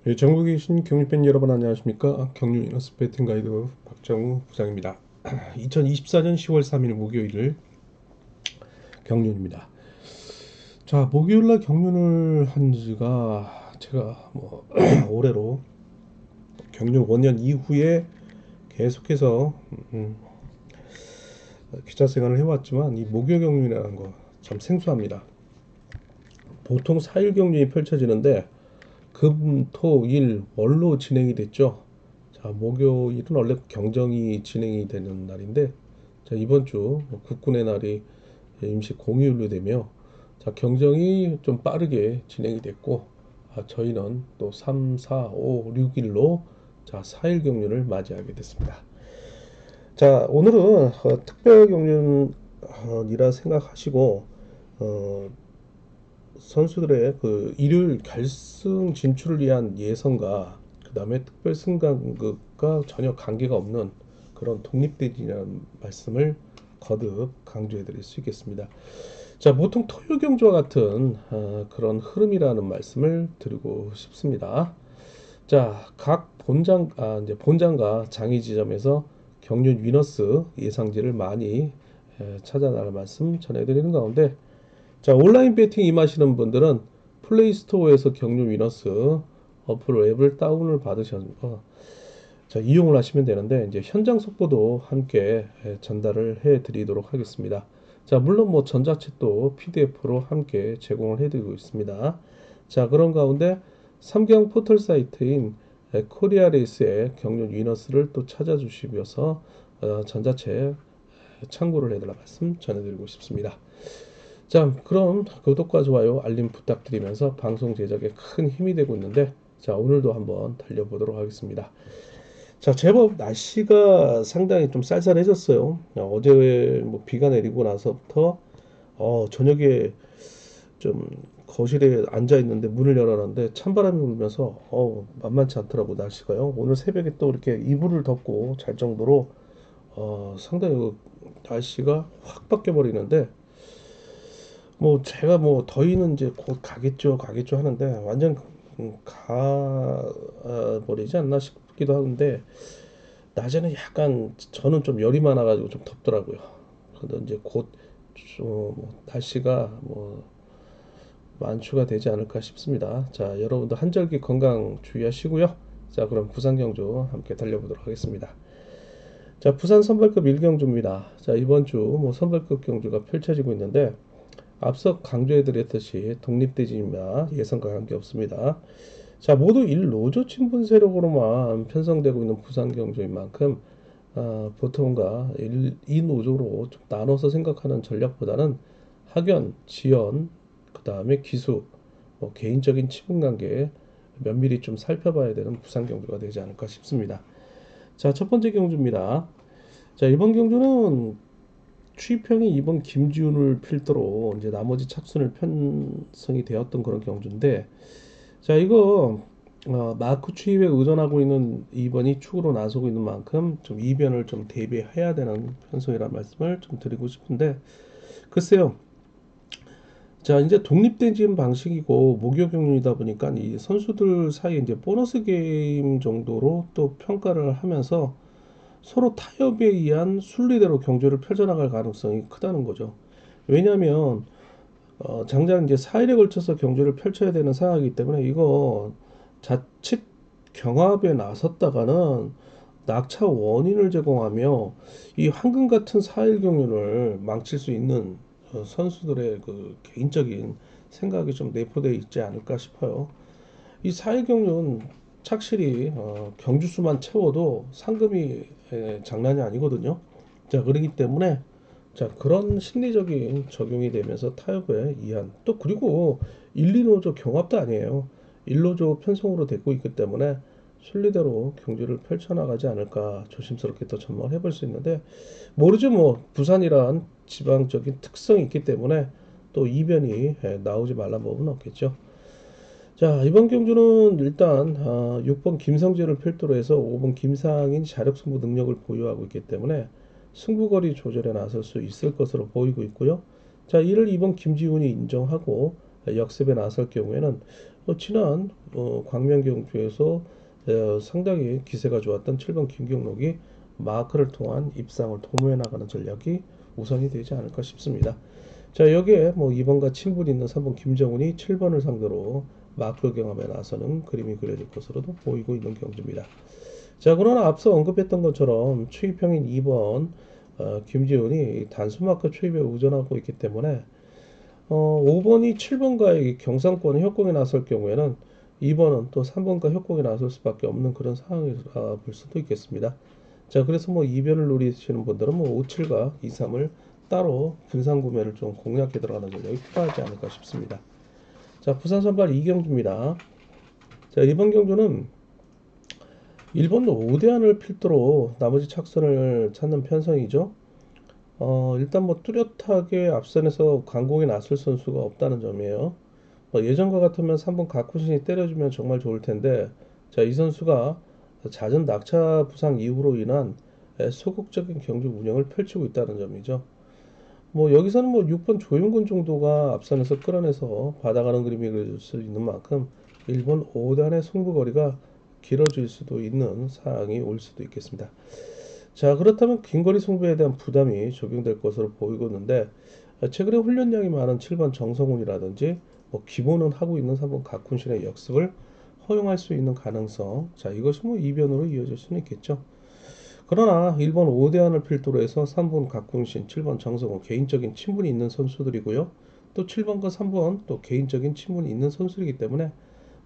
예, 전국에 계신 경유팬 여러분 안녕하십니까? 경유 이너스 배팅 가이드 박정우 부장입니다. 2024년 10월 3일 목요일 경륜입니다. 자, 목요일날 경륜을 한 지가 제가 뭐 올해로 경륜 5년 이후에 계속해서 기자 생활을 해왔지만 이 목요 경륜이라는 거 참 생소합니다. 보통 4일 경륜이 펼쳐지는데 금, 토, 일, 월로 진행이 됐죠. 자, 목요일은 원래 경정이 진행이 되는 날인데, 자, 이번 주 국군의 날이 임시 공휴일로 되며, 자, 경정이 좀 빠르게 진행이 됐고, 저희는 또 3, 4, 5, 6일로 자, 4일 경륜을 맞이하게 됐습니다. 자, 오늘은 특별 경륜이라 생각하시고, 어, 선수들의 그 일요일 결승 진출을 위한 예선과 그 다음에 특별 승강급과 전혀 관계가 없는 그런 독립대진이라는 말씀을 거듭 강조해 드릴 수 있겠습니다. 자, 보통 토요 경주와 같은 그런 흐름이라는 말씀을 드리고 싶습니다. 자, 각 이제 본장과 장이 지점에서 경륜 위너스 예상지를 많이 찾아나갈 말씀 전해드리는 가운데, 자, 온라인 배팅 임하시는 분들은 플레이스토어에서 경륜 위너스 어플 앱을 다운을 받으셔서 자, 이용을 하시면 되는데 이제 현장 속보도 함께 전달을 해 드리도록 하겠습니다. 자, 물론 뭐 전자책도 PDF로 함께 제공을 해 드리고 있습니다. 자, 그런 가운데 삼경 포털 사이트인 코리아레이스의 경륜 위너스를 또 찾아주시면서 전자책 참고를 해달라 말씀 전해드리고 싶습니다. 자, 그럼 구독과 좋아요, 알림 부탁드리면서 방송 제작에 큰 힘이 되고 있는데, 자, 오늘도 한번 달려보도록 하겠습니다. 자, 제법 날씨가 상당히 좀 쌀쌀해졌어요. 어제 뭐 비가 내리고 나서부터 저녁에 좀 거실에 앉아 있는데 문을 열어놨는데 찬바람이 불면서 만만치 않더라고 날씨가요. 오늘 새벽에 또 이렇게 이불을 덮고 잘 정도로 상당히 날씨가 확 바뀌어 버리는데 뭐 제가 뭐 더위는 이제 곧 가겠죠 하는데 완전 가 버리지 않나 싶기도 하는데 낮에는 약간 저는 좀 열이 많아가지고 좀 덥더라고요. 그래도 이제 곧좀 날씨가 뭐 만추가 되지 않을까 싶습니다. 자, 여러분도 한절기 건강 주의하시고요. 자, 그럼 부산 경주 함께 달려보도록 하겠습니다. 자, 부산 선발급 1경주입니다. 자, 이번 주 뭐 선발급 경주가 펼쳐지고 있는데 앞서 강조해드렸듯이 독립대진입니다. 예선과 관계없습니다. 자, 모두 1노조 친분 세력으로만 편성되고 있는 부산 경주인 만큼 보통과 이 노조로 좀 나눠서 생각하는 전략보다는 학연, 지연, 그 다음에 기수, 뭐 개인적인 친분관계 면밀히 좀 살펴봐야 되는 부산 경주가 되지 않을까 싶습니다. 자, 첫 번째 경주입니다. 자, 이번 경주는 추이평이 이번 김지훈을 필두로 이제 나머지 착순을 편성이 되었던 그런 경주인데, 자, 이거 마크 추입에 의존하고 있는 2번이 축으로 나서고 있는 만큼 좀 이변을 좀 대비해야 되는 편성이라는 말씀을 좀 드리고 싶은데, 글쎄요. 자, 이제 독립된 지금 방식이고 목요 경륜이다 보니까 이 선수들 사이에 이제 보너스 게임 정도로 또 평가를 하면서 서로 타협에 의한 순리대로 경주를 펼쳐나갈 가능성이 크다는 거죠. 왜냐하면 장장 이제 4일에 걸쳐서 경주를 펼쳐야 되는 상황이기 때문에 이거 자칫 경합에 나섰다가는 낙차 원인을 제공하며 이 황금 같은 4일 경륜을 망칠 수 있는 선수들의 그 개인적인 생각이 좀 내포되어 있지 않을까 싶어요. 이 4일 경륜 착실히 경주 수만 채워도 상금이 장난이 아니거든요. 자, 그렇기 때문에 자, 그런 심리적인 적용이 되면서 타협에 의한 또 그리고 1, 2노조 경합도 아니에요. 1노조 편성으로 되고 있기 때문에 순리대로 경주를 펼쳐나가지 않을까 조심스럽게 또 전망을 해볼 수 있는데 모르죠. 뭐 부산이란 지방적인 특성이 있기 때문에 또 이변이 나오지 말란 법은 없겠죠. 자, 이번 경주는 일단 6번 김성재를 필두로 해서 5번 김상인 자력 승부 능력을 보유하고 있기 때문에 승부거리 조절에 나설 수 있을 것으로 보이고 있고요. 자, 이를 2번 김지훈이 인정하고 역습에 나설 경우에는 지난 광명경주에서 상당히 기세가 좋았던 7번 김경록이 마크를 통한 입상을 도모해 나가는 전략이 우선이 되지 않을까 싶습니다. 자, 여기에 뭐 2번과 친분이 있는 3번 김정훈이 7번을 상대로 마크 경합에 나서는 그림이 그려질 것으로도 보이고 있는 경주입니다. 자, 그러나 앞서 언급했던 것처럼 추입형인 2번 김지훈이 단수 마크 추입에 우전하고 있기 때문에 5번이 7번과의 경상권 협공에 나설 경우에는 2번은 또 3번과 협공에 나설 수밖에 없는 그런 상황이라 볼 수도 있겠습니다. 자, 그래서 뭐 이변을 노리시는 분들은 뭐 5, 7과 2, 3을 따로 분산 구매를 좀 공략해 들어가는 전략이 필요하지 않을까 싶습니다. 자, 부산 선발 이경주입니다. 자, 이번 경주는 1번 5대안을 필두로 나머지 착선을 찾는 편성이죠. 일단 뭐 뚜렷하게 앞선에서 강공에 나설 선수가 없다는 점이에요. 예전과 같으면 3번 가쿠신이 때려주면 정말 좋을 텐데, 자, 이 선수가 잦은 낙차 부상 이후로 인한 소극적인 경기 운영을 펼치고 있다는 점이죠. 뭐 여기서는 뭐 6번 조윤근 정도가 앞선에서 끌어내서 받아가는 그림이 그려질 수 있는 만큼 1번 5단의 승부거리가 길어질 수도 있는 상황이 올 수도 있겠습니다. 자, 그렇다면 긴거리 승부에 대한 부담이 적용될 것으로 보이고 있는데, 최근에 훈련량이 많은 7번 정성훈이라든지 뭐 기본은 하고 있는 3번 각훈신의 역습을 허용할 수 있는 가능성, 자, 이것이 뭐 이변으로 이어질 수는 있겠죠. 그러나 1번 오대안을 필두로 해서 3번 각군신, 7번 정성훈 개인적인 친분이 있는 선수들이고요. 또 7번과 3번 또 개인적인 친분이 있는 선수이기 때문에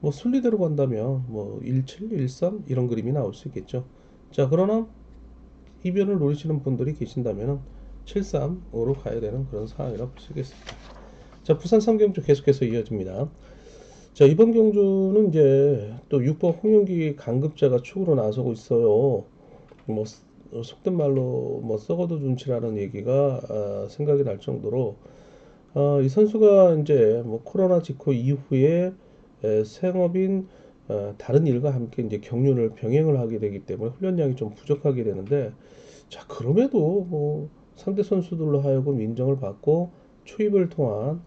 뭐 순리대로 간다면 뭐 17, 13 이런 그림이 나올 수 있겠죠. 자, 그러나 이변을 노리시는 분들이 계신다면 73으로 가야 되는 그런 상황이라고 볼 수 있겠습니다. 자, 부산 3경주 계속해서 이어집니다. 자, 이번 경주는 이제 또 6번 홍윤기 강급자가 축으로 나서고 있어요. 뭐 속된 말로 뭐 썩어도 준치라는 얘기가 생각이 날 정도로 이 선수가 이제 뭐 코로나 직후 이후에 생업인 다른 일과 함께 이제 경륜을 병행을 하게 되기 때문에 훈련량이 좀 부족하게 되는데, 자, 그럼에도 뭐 상대 선수들로 하여금 인정을 받고 초입을 통한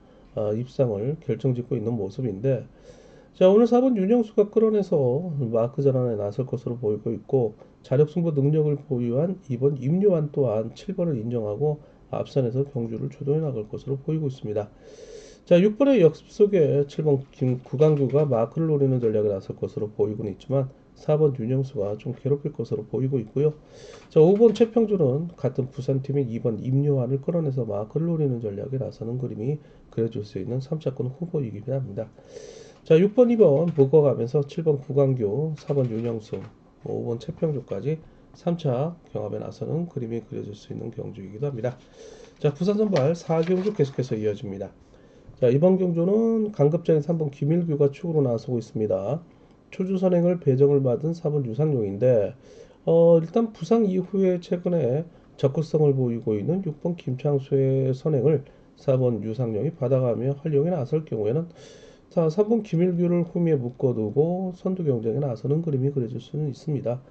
입상을 결정짓고 있는 모습인데, 자, 오늘 4번 윤영수가 끌어내서 마크 전환에 나설 것으로 보이고 있고, 자력 승부 능력을 보유한 2번 임요한 또한 7번을 인정하고 앞선에서 경주를 주도해 나갈 것으로 보이고 있습니다. 자, 6번의 역습 속에 7번 구강규가 마크를 노리는 전략에 나설 것으로 보이고는 있지만 4번 윤영수가 좀 괴롭힐 것으로 보이고 있고요. 자, 5번 최평준은 같은 부산팀인 2번 임요한을 끌어내서 마크를 노리는 전략에 나서는 그림이 그려질 수 있는 3차권 후보이긴 합니다. 자, 6번, 2번 묶어가면서 7번 구광교, 4번 윤영수, 5번 최평주까지 3차 경합에 나서는 그림이 그려질 수 있는 경주이기도 합니다. 자, 부산 선발 4경주 계속해서 이어집니다. 자, 이번 경주는 강급장인 3번 김일규가 축으로 나서고 있습니다. 초주 선행을 배정을 받은 4번 유상용인데, 일단 부상 이후에 최근에 적극성을 보이고 있는 6번 김창수의 선행을 4번 유상용이 받아가며 활용에 나설 경우에는, 자, 3번 김일규를 후미에 묶어두고 선두 경쟁에 나서는 그림이 그려질 수는 있습니다.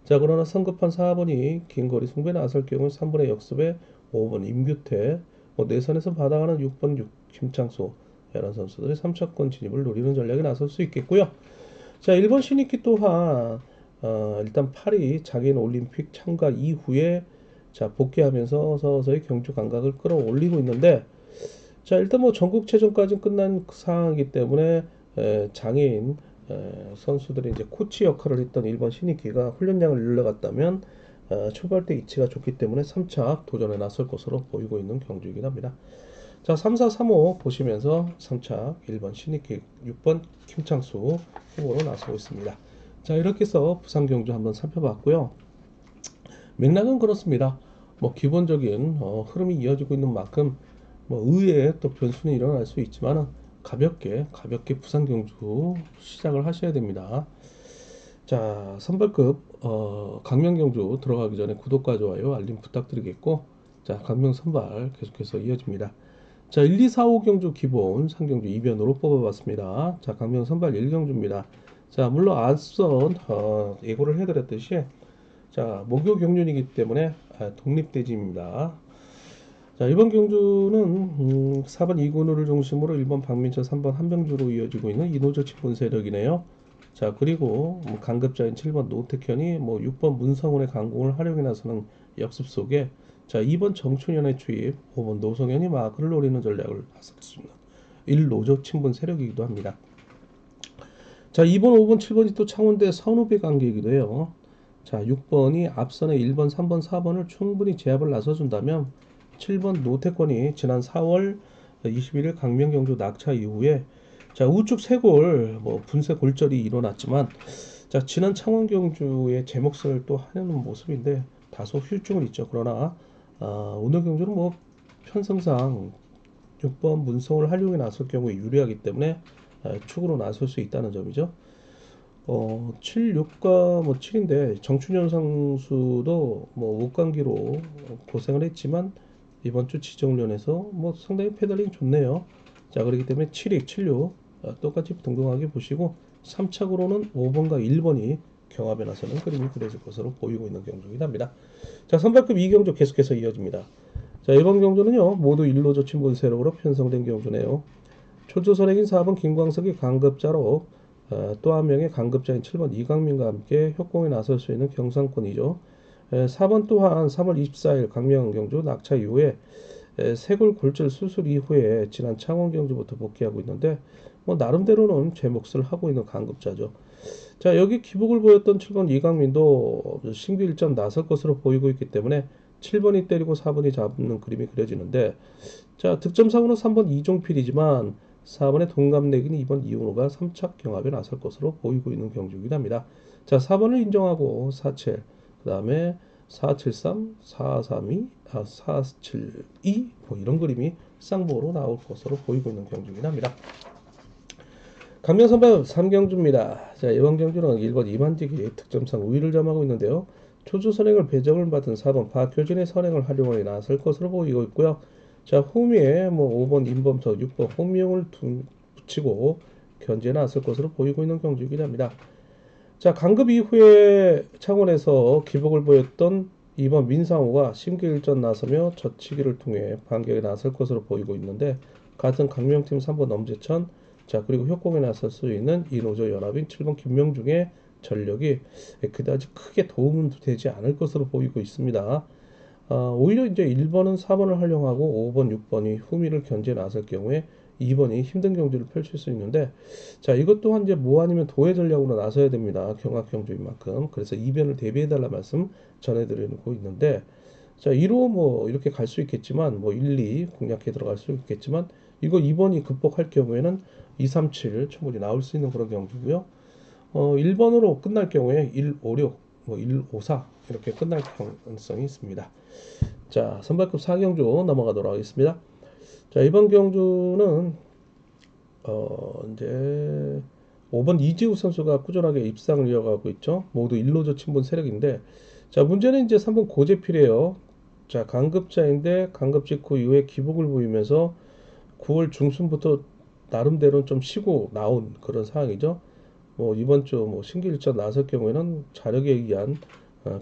자, 그러나 성급한 4번이 긴거리 승부에 나설 경우 3번의 역습에 5번 임규태, 뭐 내선에서 받아가는 6번 김창수 이런 선수들이 3차권 진입을 노리는 전략에 나설 수 있겠고요. 자, 1번 신익기 또한 일단 파리 장애인 올림픽 참가 이후에 자, 복귀하면서 서서히 경주 감각을 끌어올리고 있는데, 자, 일단 뭐 전국체전까지 끝난 상황이기 때문에 장애인 선수들이 이제 코치 역할을 했던 1번 신익기가 훈련량을 늘려갔다면 초발 때 이치가 좋기 때문에 3차 도전에 나설 것으로 보이고 있는 경주이긴 합니다. 자, 3, 4, 3호 보시면서 3차 1번 신익기, 6번 김창수 후보로 나서고 있습니다. 자, 이렇게 해서 부산 경주 한번 살펴봤고요. 맥락은 그렇습니다. 뭐 기본적인 흐름이 이어지고 있는 만큼 뭐 의외의 또 변수는 일어날 수 있지만 가볍게 부산 경주 시작을 하셔야 됩니다. 자, 선발급 강명 경주 들어가기 전에 구독과 좋아요 알림 부탁드리겠고, 자, 강명 선발 계속해서 이어집니다. 자, 1, 2, 4, 5 경주 기본 상경주 2변으로 뽑아봤습니다. 자, 강명 선발 1경주입니다. 자, 물론 앞선 예고를 해드렸듯이 자, 목요 경륜이기 때문에 독립대지입니다. 자, 이번 경주는 4번 이군우를 중심으로 1번 박민철, 3번 한병주로 이어지고 있는 이노조 친분 세력이네요. 자, 그리고 강급자인 7번 노태현이 6번 문성훈의 강공을 활용해 나서는 역습 속에 자, 2번 정춘현의 투입, 5번 노성현이 마크를 노리는 전략을 나섰습니다. 1노조 친분 세력이기도 합니다. 자, 2번, 5번, 7번이 또 창원대 선후배 관계이기도 해요. 자, 6번이 앞선의 1번, 3번, 4번을 충분히 제압을 나서준다면 7번 노태권이 지난 4월 21일 강명경주 낙차 이후에 자, 우측 세골 분쇄 골절이 일어났지만 자, 지난 창원 경주의 제 몫을 또 하려는 모습인데 다소 후유증은 있죠. 그러나 오늘 경주는 편성상 6번 문성을 활용해 나설 경우에 유리하기 때문에 축으로 나설 수 있다는 점이죠. 7, 6과 7인데 정춘현 선수도 옷감기로 고생을 했지만 이번 주 지정훈련에서 상당히 페달링 좋네요. 자, 그렇기 때문에 7위, 76 똑같이 동등하게 보시고 3착으로는 5번과 1번이 경합에 나서는 그림이 그려질 것으로 보이고 있는 경주이긴 합니다. 자, 선발급 2경주 계속해서 이어집니다. 자, 이번 경주는요 모두 1노조 친분 세력으로 편성된 경주네요. 초조선행인 4번 김광석이 강급자로 또 한 명의 강급자인 7번 이강민과 함께 협공에 나설 수 있는 경상권이죠. 4번 또한 3월 24일 강명 경주 낙차 이후에 쇄골 골절 수술 이후에 지난 창원 경주부터 복귀하고 있는데 나름대로는 제 몫을 하고 있는 강급자죠. 자, 여기 기복을 보였던 7번 이강민도 신규 일전 나설 것으로 보이고 있기 때문에 7번이 때리고 4번이 잡는 그림이 그려지는데 자, 득점상으로 3번 이종필이지만 4번의 동갑내기는 2번 이훈호가 3착 경합에 나설 것으로 보이고 있는 경주이긴 합니다. 자, 4번을 인정하고 47, 그 다음에 473, 432, 472 이런 그림이 쌍보로 나올 것으로 보이고 있는 경주이긴 합니다. 강명선발 3경주입니다. 자, 이번 경주는 1번 이만직이 득점상 우위를 점하고 있는데요. 초주 선행을 배정을 받은 4번 박효진의 선행을 활용해 나설 것으로 보이고 있고요. 자, 후미에 5번 임범석, 6번 홍미용을 붙이고 견제에 나설 것으로 보이고 있는 경주이긴 합니다. 자, 강급 이후에 창원에서 기복을 보였던 2번 민상호가 심기일전 나서며 젖히기를 통해 반격에 나설 것으로 보이고 있는데 같은 강명팀 3번 엄재천, 자, 그리고 협공에 나설 수 있는 이노조 연합인 7번 김명중의 전력이 그다지 크게 도움은 되지 않을 것으로 보이고 있습니다. 오히려 이제 1번은 4번을 활용하고 5번, 6번이 후미를 견제에 나설 경우에 2번이 힘든 경주를 펼칠 수 있는데 자, 이것 또한 이제 아니면 도의 전략으로 나서야 됩니다. 경합 경주인 만큼. 그래서 이변을 대비해 달라 말씀 전해드리고 있는데 자, 1호 이렇게 갈 수 있겠지만 1, 2 공략해 들어갈 수 있겠지만 이거 2번이 극복할 경우에는 2, 3, 7 충분히 나올 수 있는 그런 경주고요. 1번으로 끝날 경우에 1, 5, 6, 1, 5, 4 이렇게 끝날 가능성이 있습니다. 자, 선발급 4경주 넘어가도록 하겠습니다. 자, 이번 경주는 이제 5번 이지우 선수가 꾸준하게 입상을 이어가고 있죠. 모두 1노조 친분 세력인데 자, 문제는 이제 3번 고재필이에요. 자, 강급자인데 강급 직후 이후에 기복을 보이면서 9월 중순부터 나름대로는 좀 쉬고 나온 그런 상황이죠. 이번 주 신기일전 나설 경우에는 자력에 의한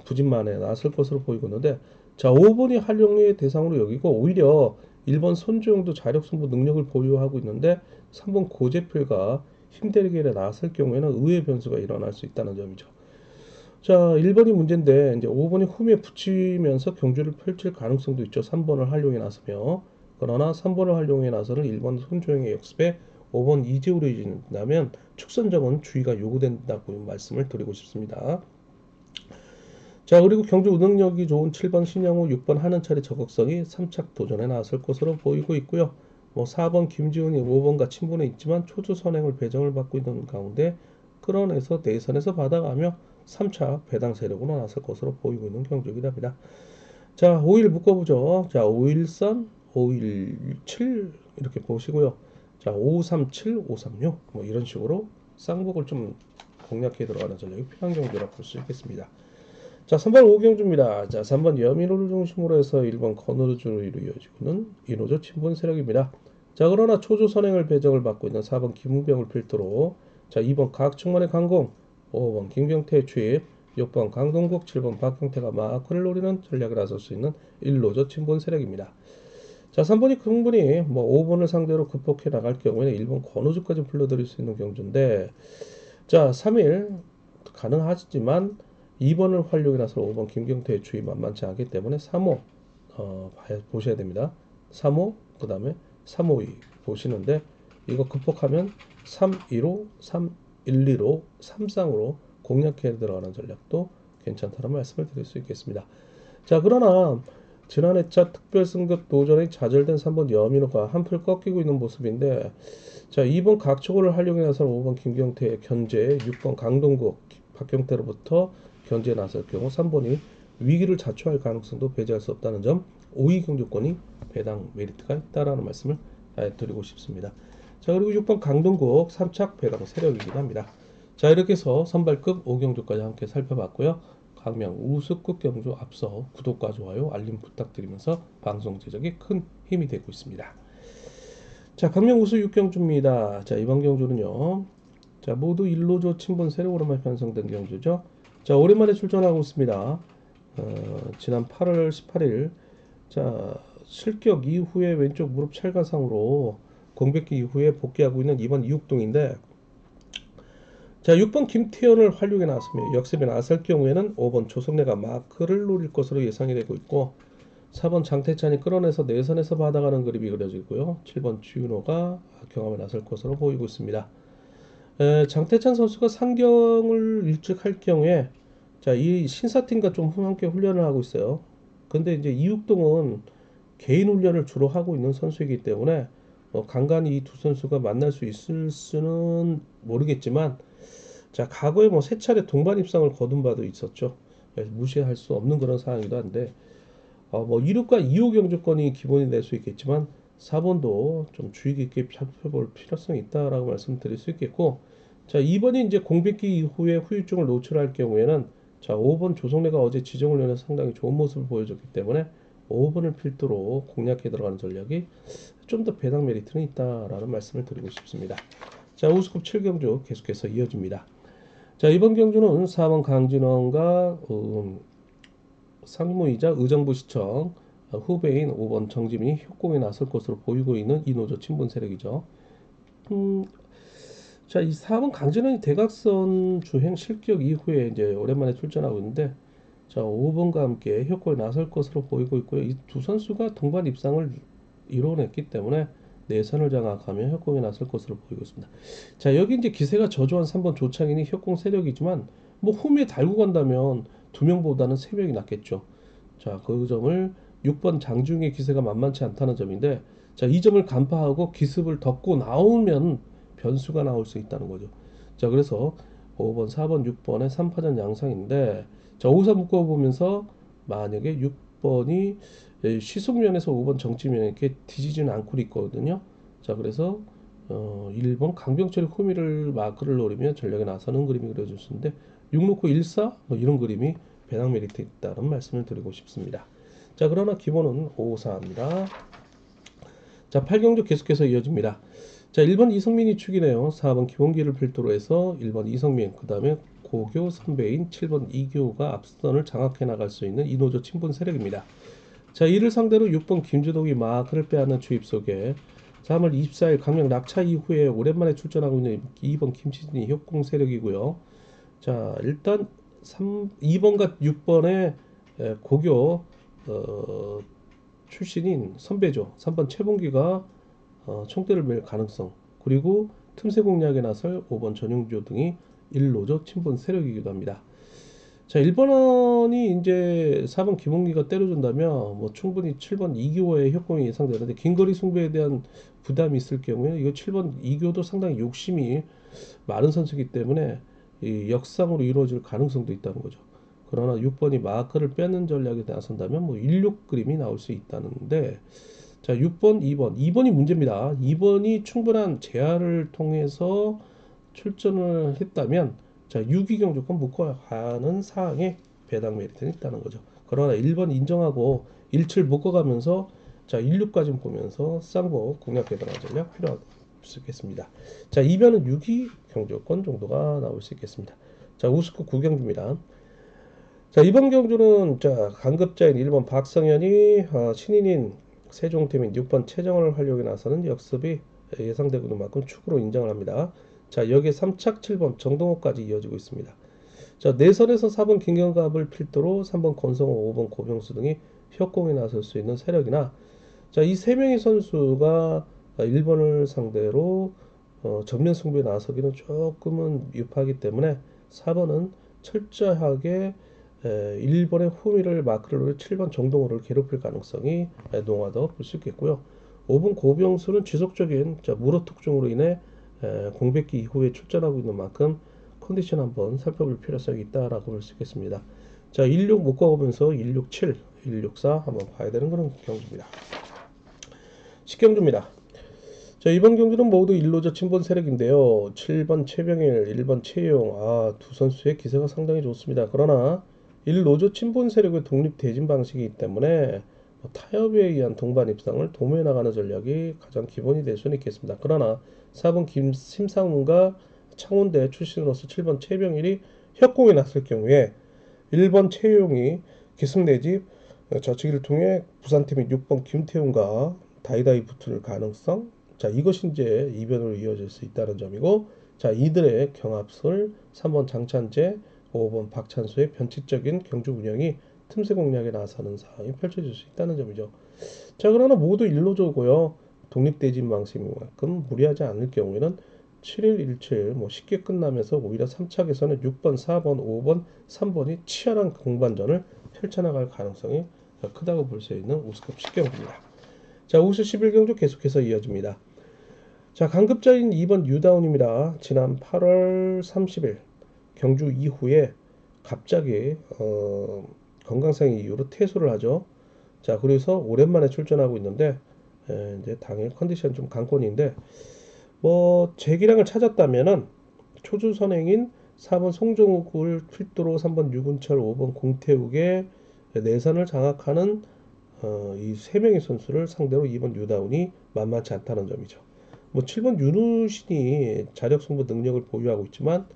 부진만에 나설 것으로 보이고 있는데 자, 5번이 활용의 대상으로 여기고 오히려 1번 손주영도 자력 승부 능력을 보유하고 있는데 3번 고재필과 힘들게 나설 경우에는 의외의 변수가 일어날 수 있다는 점이죠. 자, 1번이 문제인데 이제 5번이 후미에 붙이면서 경주를 펼칠 가능성도 있죠. 3번을 활용해 나서며 그러나 3번을 활용해 나서는 1번 손주영의 역습에 5번 이재우로 이진다면 축선점은 주의가 요구된다고 말씀을 드리고 싶습니다. 자, 그리고 경주 운행력이 좋은 7번 신영호, 6번 한은철의 적극성이 3착 도전에 나설 것으로 보이고 있고요. 4번 김지훈이 5번과 친분에 있지만 초주 선행을 배정을 받고 있는 가운데 끌어내서 내선에서 받아가며 3차 배당 세력으로 나설 것으로 보이고 있는 경주이긴 합니다. 자, 5일 묶어보죠. 자, 513, 517 이렇게 보시고요. 자, 537, 536 이런 식으로 쌍복을 좀 공략해 들어가는 전략이 필요한 경주라 볼 수 있겠습니다. 자, 선발 5경주입니다. 자, 3번 여민호를 중심으로 해서 1번 건호르주로 이어지고는 이노조 친분 세력입니다. 자, 그러나 초조 선행을 배정을 받고 있는 4번 김우병을 필두로 자, 2번 각충만의 강공, 5번 김경태의 추입, 6번 강동국, 7번 박경태가 마크를 노리는 전략을 나설 수 있는 1노조 친분 세력입니다. 자, 3번이 충분히 뭐 5번을 상대로 극복해 나갈 경우에는 1번 권우주까지 불러들일 수 있는 경주인데, 자, 3일 가능하지만 2번을 활용해 나서 5번 김경태의 주의 만만치 않기 때문에 3호 보셔야 됩니다. 3호 그 다음에 352 보시는데, 이거 극복하면 315, 312로 3쌍으로 공략해 들어가는 전략도 괜찮다는 말씀을 드릴 수 있겠습니다. 자, 그러나 지난해 차 특별승급 도전에 좌절된 3번 여민호가 한풀 꺾이고 있는 모습인데, 자, 2번 각초고를 활용해 나서 5번 김경태의 견제, 6번 강동국 박경태로부터 견제에 나설 경우 3번이 위기를 자초할 가능성도 배제할 수 없다는 점, 5위 경주권이 배당 메리트가 있다라는 말씀을 드리고 싶습니다. 자, 그리고 6번 강동국 3착 배당 세력이기도 합니다. 자, 이렇게 해서 선발급 5경주까지 함께 살펴봤고요. 강명 우수급 경주 앞서 구독과 좋아요, 알림 부탁드리면서 방송 제작에 큰 힘이 되고 있습니다. 자, 강명 우수 6경주입니다. 자, 이번 경주는요. 자, 모두 1로조 친분 세력으로만 편성된 경주죠. 자, 오랜만에 출전하고 있습니다. 지난 8월 18일 자, 실격 이후에 왼쪽 무릎 찰가상으로 공백기 이후에 복귀하고 있는 2번 이육동인데, 자, 6번 김태현을 활용해 나왔으며 역습에 나설 경우에는 5번 조성래가 마크를 노릴 것으로 예상이 되고 있고, 4번 장태찬이 끌어내서 내선에서 받아가는 그림이 그려지고요. 7번 주윤호가 경험에 나설 것으로 보이고 있습니다. 장태찬 선수가 상경을 일찍 할 경우에, 자, 이 신사팀과 좀 함께 훈련을 하고 있어요. 근데 이제 이육동은 개인 훈련을 주로 하고 있는 선수이기 때문에 간간히 이 두 선수가 만날 수 있을 수는 모르겠지만, 자, 과거에 뭐 세 차례 동반 입상을 거둔 바도 있었죠. 그래서 무시할 수 없는 그런 상황이기도 한데, 뭐 1호과 2호 경주권이 기본이 될 수 있겠지만 4번도 좀 주의 깊게 살펴볼 필요성이 있다라고 말씀드릴 수 있겠고, 자, 2번이 이제 공백기 이후에 후유증을 노출할 경우에는, 자, 5번 조성래가 어제 지정훈련에서 상당히 좋은 모습을 보여줬기 때문에 5번을 필두로 공략해 들어가는 전략이 좀 더 배당 메리트는 있다라는 말씀을 드리고 싶습니다. 자, 우수급 7경주 계속해서 이어집니다. 자, 이번 경주는 4번 강진원과 상무이자 의정부시청 후배인 5번 정지민이 협공에 나설 것으로 보이고 있는 이노조 친분 세력이죠. 자, 이 4번 강진원이 대각선 주행 실격 이후에 이제 오랜만에 출전하고 있는데, 자, 5번과 함께 협공에 나설 것으로 보이고 있고요. 이 두 선수가 동반 입상을 이뤄냈기 때문에 내선을 장악하며 협공에 나설 것으로 보이고 있습니다. 자, 여기 이제 기세가 저조한 3번 조창인이 협공 세력이지만, 뭐 홈에 달고 간다면 2명보다는 3명이 낫겠죠. 자, 그 점을 6번 장중의 기세가 만만치 않다는 점인데, 자, 이 점을 간파하고 기습을 덮고 나오면 변수가 나올 수 있다는 거죠. 자, 그래서 5번, 4번, 6번의 3파전 양상인데, 자, 5사 묶어보면서 만약에 6번이 시속면에서 5번 정지면에게 뒤지지는 않고 있거든요. 자, 그래서 1번 강병철이 호미를 마크를 노리며 전략에 나서는 그림이 그려질 수 있는데, 6 놓고 1사 뭐 이런 그림이 배당 메리트 있다는 말씀을 드리고 싶습니다. 자, 그러나 기본은 5사입니다. 자, 8경주 계속해서 이어집니다. 자, 1번 이성민이 축이네요. 4번 김원기를 필두로 해서 1번 이성민, 그 다음에 고교 선배인 7번 이교가 앞선을 장악해 나갈 수 있는 이노조 친분 세력입니다. 자, 이를 상대로 6번 김주동이 마크를 빼앗는 주입 속에 3월 24일 강명 낙차 이후에 오랜만에 출전하고 있는 2번 김치진이 협공 세력이고요. 자, 일단 2번과 6번의 고교 출신인 선배죠. 3번 최봉기가 총대를 맬 가능성, 그리고 틈새 공략에 나설 5번 전용조 등이 1노조 친분 세력이기도 합니다. 자, 1번이 이제 4번 김홍기가 때려준다면 뭐 충분히 7번 이교와의 협공이 예상되는데, 긴거리 승부에 대한 부담이 있을 경우에 이거 7번 이교도 상당히 욕심이 많은 선수이기 때문에 이 역상으로 이루어질 가능성도 있다는 거죠. 그러나 6번이 마크를 빼는 전략에 나선다면 뭐 16 그림이 나올 수 있다는데, 자, 6번, 2번이 문제입니다. 2번이 충분한 제한을 통해서 출전을 했다면, 자, 6위 경주권 묶어가는 사항에 배당 메리트는 있다는 거죠. 그러나 1번 인정하고 17 묶어가면서, 자, 16까지 보면서 쌍보 공략해 들어갈 전략 필요할 수 있겠습니다. 자, 2변은 6위 경주권 정도가 나올 수 있겠습니다. 자, 우스급 9경주입니다. 자, 이번 경주는 자, 강급자인 1번 박성현이 신인인 세종태 및 6번 최정원을 활용해 나서는 역습이 예상되고 있는 만큼 축으로 인정을 합니다. 자, 여기에 3착 7번 정동호까지 이어지고 있습니다. 자, 내선에서 4번 김경갑을 필두로 3번 권성호, 5번 고병수 등이 협공에 나설 수 있는 세력이나, 자, 이 세 명의 선수가 1번을 상대로 정면 승부에 나서기는 조금은 유파하기 때문에 4번은 철저하게 1번의 후미를 마크로 7번 정동호를 괴롭힐 가능성이 농하다고 볼 수 있겠고요. 5번 고병수는 지속적인 무릎 특종으로 인해 공백기 이후에 출전하고 있는 만큼 컨디션 한번 살펴볼 필요성이 있다라고 볼 수 있겠습니다. 자, 16 못 가보면서 167, 164 한번 봐야 되는 그런 경주입니다. 10경주입니다. 자, 이번 경주는 모두 1로저 친본 세력인데요. 7번 최병일, 1번 최용, 두 선수의 기세가 상당히 좋습니다. 그러나 1로저 친본 세력의 독립 대진 방식이기 때문에 타협에 의한 동반 입상을 도모해 나가는 전략이 가장 기본이 될 수는 있겠습니다. 그러나 4번 심상훈과 창원대 출신으로서 7번 최병일이 협공에 나설 경우에 1번 최용이 기승 내지 저치기를 통해 부산팀인 6번 김태훈과 다이다이 붙을 가능성, 자, 이것이 이제 이변으로 이어질 수 있다는 점이고, 자, 이들의 경합을 3번 장찬재, 5번 박찬수의 변칙적인 경주 운영이 틈새 공략에 나서는 상황이 펼쳐질 수 있다는 점이죠. 자, 그러나 모두 일로저고요. 독립대진 방식인 만큼 무리하지 않을 경우에는 7일 17 쉽게 끝나면서 오히려 3착에서는 6번, 4번, 5번, 3번이 치열한 공반전을 펼쳐나갈 가능성이 크다고 볼 수 있는 우스컵 10경주입니다. 자, 우수 11경주 계속해서 이어집니다. 자, 강급자인 2번 유다운입니다. 지난 8월 30일 경주 이후에 갑자기 건강상 이유로 퇴소를 하죠. 자, 그래서 오랜만에 출전하고 있는데 이제 당일 컨디션 좀 강권인데 재기량을 찾았다면은 초주 선행인 4번 송정욱을 필두로 3번 유근철, 5번 공태욱의 내선을 장악하는 이 세 명의 선수를 상대로 2번 유다운이 만만치 않다는 점이죠. 7번 윤우신이 자력 승부 능력을 보유하고 있지만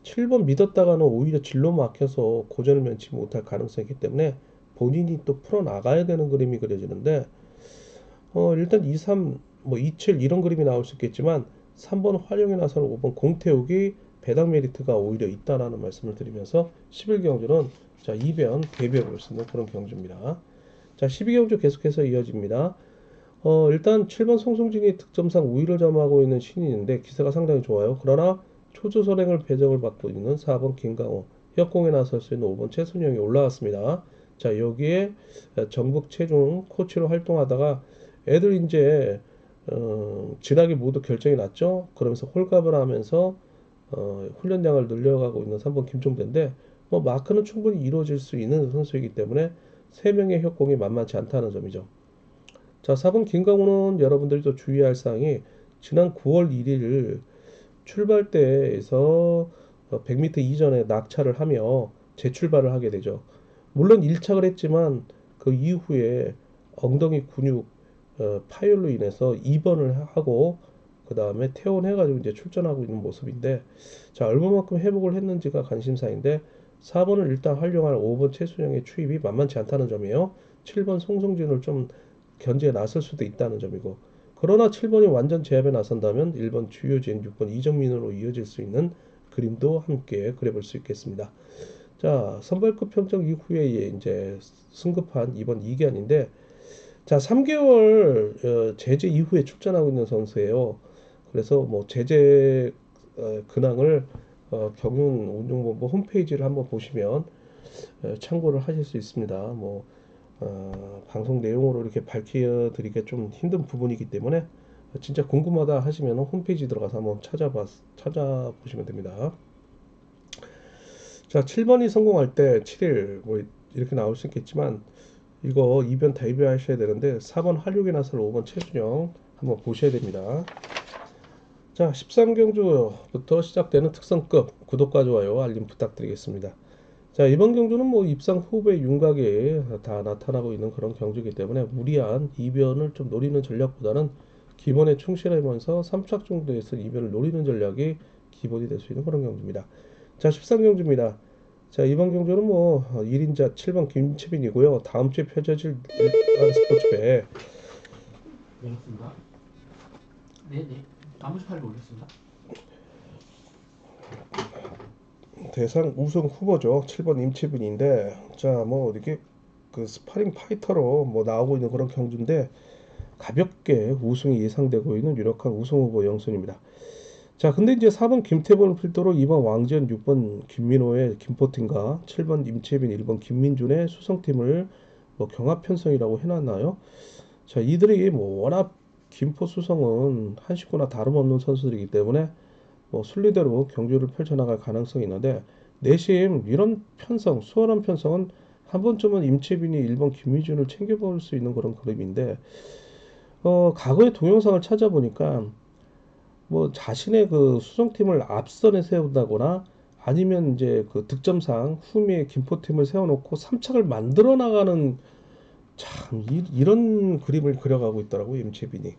7번 믿었다가는 오히려 진로 막혀서 고전을 면치 못할 가능성이 있기 때문에 본인이 또 풀어나가야 되는 그림이 그려지는데 일단 2, 3, 27 이런 그림이 나올 수 있겠지만 3번 활용에 나서는 5번 공태욱이 배당 메리트가 오히려 있다라는 말씀을 드리면서 11경주는 자, 이변 대비해 볼 수 있는 그런 경주입니다. 자, 12경주 계속해서 이어집니다. 일단 7번 송승진이 득점상 우위를 점하고 있는 신인인데 기세가 상당히 좋아요. 그러나 초조 선행을 배정을 받고 있는 4번 김강호, 협공에 나설 수 있는 5번 최순영이 올라왔습니다. 자, 여기에 전북 최종 코치로 활동하다가 애들 이제 진학이 모두 결정이 났죠. 그러면서 홀갑을 하면서 훈련량을 늘려가고 있는 3번 김종대인데 마크는 충분히 이루어질 수 있는 선수이기 때문에 3명의 협공이 만만치 않다는 점이죠. 자, 4번 김강호는 여러분들이 또 주의할 사항이 지난 9월 1일 출발대에서 100m 이전에 낙차를 하며 재출발을 하게 되죠. 물론 1착을 했지만 그 이후에 엉덩이 근육 파열로 인해서 입원을 하고 그 다음에 퇴원해가지고 이제 출전하고 있는 모습인데, 자, 얼마만큼 회복을 했는지가 관심사인데 4번을 일단 활용할 5번 최순영의 추입이 만만치 않다는 점이에요. 7번 송승진을 좀 견제에 나설 수도 있다는 점이고, 그러나 7번이 완전 제압에 나선다면 1번 주효진, 6번 이정민으로 이어질 수 있는 그림도 함께 그려볼 수 있겠습니다. 자, 선발급 평정 이후에 이제 승급한 2번 이기환인데, 자, 3개월 제재 이후에 출전하고 있는 선수예요. 그래서 제재 근황을 경윤 운영본부 홈페이지를 한번 보시면 참고를 하실 수 있습니다. 방송 내용으로 이렇게 밝혀드리기 좀 힘든 부분이기 때문에 진짜 궁금하다 하시면 홈페이지 들어가서 한번 찾아보시면 됩니다. 자, 7번이 성공할 때 7일 이렇게 나올 수 있겠지만 이거 이변 대비하셔야 되는데 4번 활용에 나설 5번 최준영 한번 보셔야 됩니다. 자, 13경주부터 시작되는 특성급 구독과 좋아요 알림 부탁드리겠습니다. 자, 이번 경주는 입상 후배 윤곽에 다 나타나고 있는 그런 경주이기 때문에 무리한 이변을 좀 노리는 전략보다는 기본에 충실하면서 3착 정도에서 이변을 노리는 전략이 기본이 될 수 있는 그런 경주입니다. 자, 13경주입니다. 자, 이번 경주는 1인자 7번 김채빈이고요. 다음 주에 펼쳐질 일반 스포츠배 올렸습니다. 네네. 나머지 파일도 올렸습니다. 대상 우승 후보죠. 7번 임채빈인데, 자, 뭐 이렇게 그 스파링 파이터로 뭐 나오고 있는 그런 경주인데 가볍게 우승이 예상되고 있는 유력한 우승 후보 영순입니다. 자, 근데 이제 4번 김태범을 필두로 2번 왕지현, 6번 김민호의 김포팀과 7번 임채빈, 1번 김민준의 수성팀을 뭐 경합 편성이라고 해놨나요? 자, 이들이 뭐 워낙 김포 수성은 한식구나 다름없는 선수들이기 때문에 뭐 순리대로 경주를 펼쳐나갈 가능성이 있는데 내심 이런 편성, 수월한 편성은 한 번쯤은 임채빈이 1번 김민준을 챙겨볼 수 있는 그런 그림인데 과거의 동영상을 찾아보니까 뭐 자신의 그 수성팀을 앞선에 세운다거나 아니면 이제 그 득점상 후미에 김포팀을 세워놓고 3착을 만들어 나가는 참 이런 그림을 그려가고 있더라고요 임채빈이.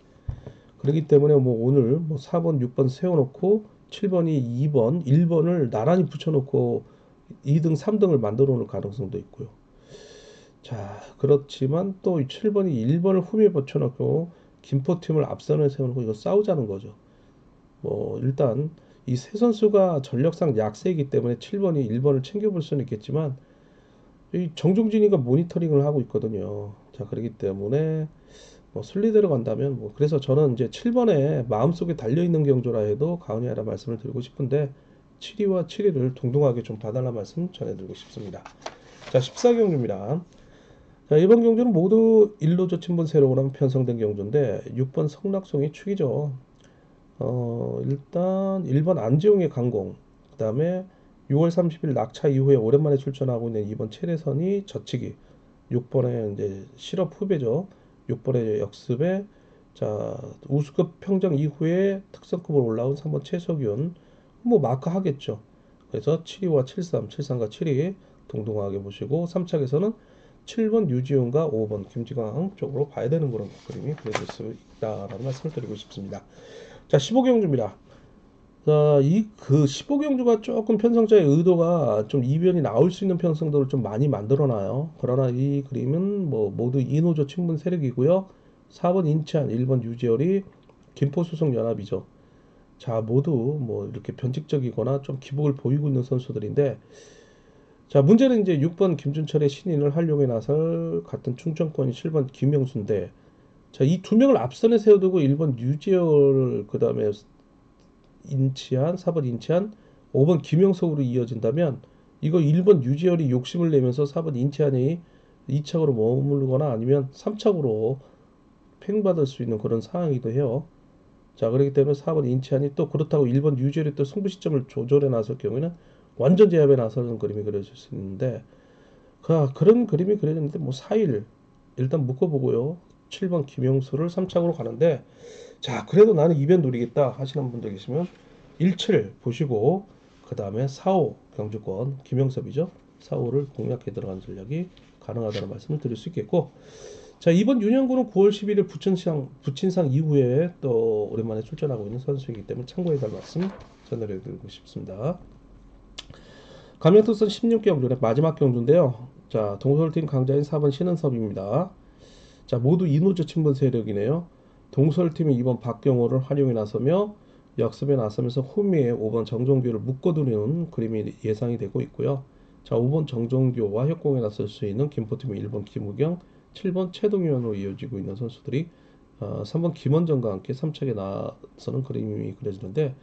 그렇기 때문에 뭐 오늘 뭐 4번, 6번 세워놓고 7번이 2번, 1번을 나란히 붙여놓고 2등, 3등을 만들어 놓을 가능성도 있고요. 자, 그렇지만 또 7번이 1번을 후미에 붙여놓고 김포팀을 앞선에 세워놓고 이거 싸우자는 거죠. 뭐 일단 이 세 선수가 전력상 약세이기 때문에 7번이 1번을 챙겨볼 수는 있겠지만 이 정종진이가 모니터링을 하고 있거든요. 자, 그렇기 때문에 뭐 순리대로 간다면 뭐 그래서 저는 이제 7번에 마음속에 달려 있는 경조라 해도 가은이라 말씀을 드리고 싶은데 7위와 7위를 동등하게 좀 봐달라 말씀 전해드리고 싶습니다. 자, 14경주입니다. 자, 이번 경주는 모두 1로조 친분 세로로 편성된 경주인데 6번 성락송이 축이죠. 일단 1번 안지용의 강공, 그 다음에 6월 30일 낙차 이후에 오랜만에 출전하고 있는 2번 최래선이 젖히기, 6번에 이제 실업 후배죠. 6번의 역습에 자 우수급 평정 이후에 특성급으로 올라온 3번 최석윤 뭐 마크 하겠죠. 그래서 7위와 73, 73과 7위 동등하게 보시고 3착에서는 7번 유지훈과 5번 김지광 쪽으로 봐야 되는 그런 그림이 그려질 수 있다라는 말씀을 드리고 싶습니다. 자, 15경주입니다. 자, 이 그 15경주가 조금 편성자의 의도가 좀 이변이 나올 수 있는 편성들을 좀 많이 만들어 놔요. 그러나 이 그림은 뭐 모두 이노조 친분 세력이고요. 4번 인천, 1번 유지열이 김포수성 연합이죠. 자, 모두 뭐 이렇게 변칙적이거나 좀 기복을 보이고 있는 선수들인데 자, 문제는 이제 6번 김준철의 신인을 활용해 나설 같은 충청권이 7번 김영수인데 자, 이 두 명을 앞선에 세워두고 1번 유지열 그다음에 인치한, 4번 인치한, 5번 김영석으로 이어진다면 이거 1번 유지열이 욕심을 내면서 4번 인치한이 2착으로 머무르거나 아니면 3착으로 팽받을 수 있는 그런 상황이기도 해요. 자, 그렇기 때문에 4번 인치한이 또 그렇다고 1번 유지열이 또 승부 시점을 조절해 나설 경우에는 완전 제압에 나서는 그림이 그려질 수 있는데 그런 그림이 그려졌는데 뭐 4일 일단 묶어보고요. 7번 김영수를 3착으로 가는데 자, 그래도 나는 이변 노리겠다 하시는 분들 계시면 17 보시고 그 다음에 4호 경주권 김영섭이죠. 4호를 공략해 들어간 전략이 가능하다는 말씀을 드릴 수 있겠고 자, 이번 윤영구는 9월 11일 부친상 이후에 또 오랜만에 출전하고 있는 선수이기 때문에 참고해 달 말씀 전해 드리고 싶습니다. 감명특선 16경주의 마지막 경주인데요. 자, 동솔팀 강자인 4번 신은섭입니다. 자, 모두 이노조 친분 세력이네요. 동설팀이 2번 박경호를 활용해 나서며 역습에 나서면서 후미에 5번 정종교를 묶어두는 그림이 예상이 되고 있고요. 자, 5번 정종교와 협공에 나설 수 있는 김포팀의 1번 김우경, 7번 최동현으로 이어지고 있는 선수들이 3번 김원정과 함께 3착에 나서는 그림이 그려지는데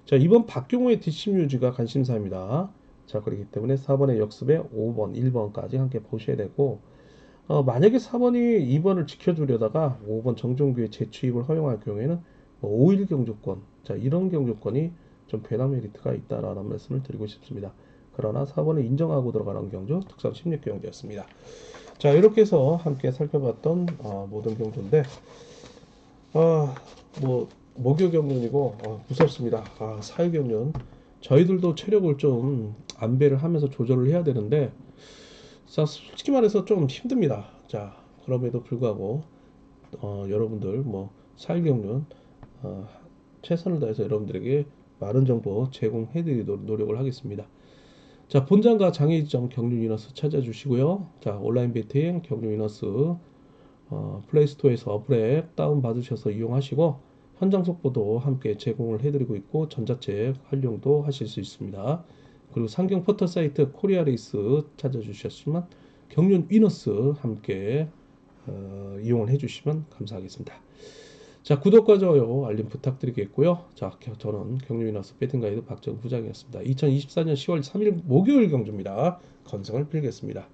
자, 2번 박경호의 뒷심 유지가 관심사입니다. 자, 그렇기 때문에 4번의 역습에 5번, 1번까지 함께 보셔야 되고 만약에 4번이 2번을 지켜주려다가 5번 정종규의 재취입을 허용할 경우에는 뭐 5일 경주권, 자 이런 경주권이 좀 배당 메리트가 있다라는 말씀을 드리고 싶습니다. 그러나 4번을 인정하고 들어가는 경주 특성 16경주였습니다. 자, 이렇게 해서 함께 살펴봤던 모든 경주인데 뭐 목요 경륜이고 무섭습니다. 4일 경륜 저희들도 체력을 좀 안배를 하면서 조절을 해야 되는데 솔직히 말해서 좀 힘듭니다. 자, 그럼에도 불구하고 여러분들 뭐 사일경륜 최선을 다해서 여러분들에게 많은 정보 제공해드리도록 노력을 하겠습니다. 자, 본장과 장애지점 경륜 위너스 찾아주시고요. 자, 온라인 베팅 경륜 위너스 플레이스토어에서 어플앱 다운받으셔서 이용하시고 현장 속보도 함께 제공을 해드리고 있고 전자책 활용도 하실 수 있습니다. 그리고 상경 포털 사이트 코리아레이스 찾아주셨으면 경륜 위너스 함께 이용을 해주시면 감사하겠습니다. 자, 구독과 좋아요, 알림 부탁드리겠고요. 자, 저는 경륜위너스 배팅가이드 박정부 부장이었습니다. 2024년 10월 3일 목요일 경주입니다. 건성을 빌겠습니다.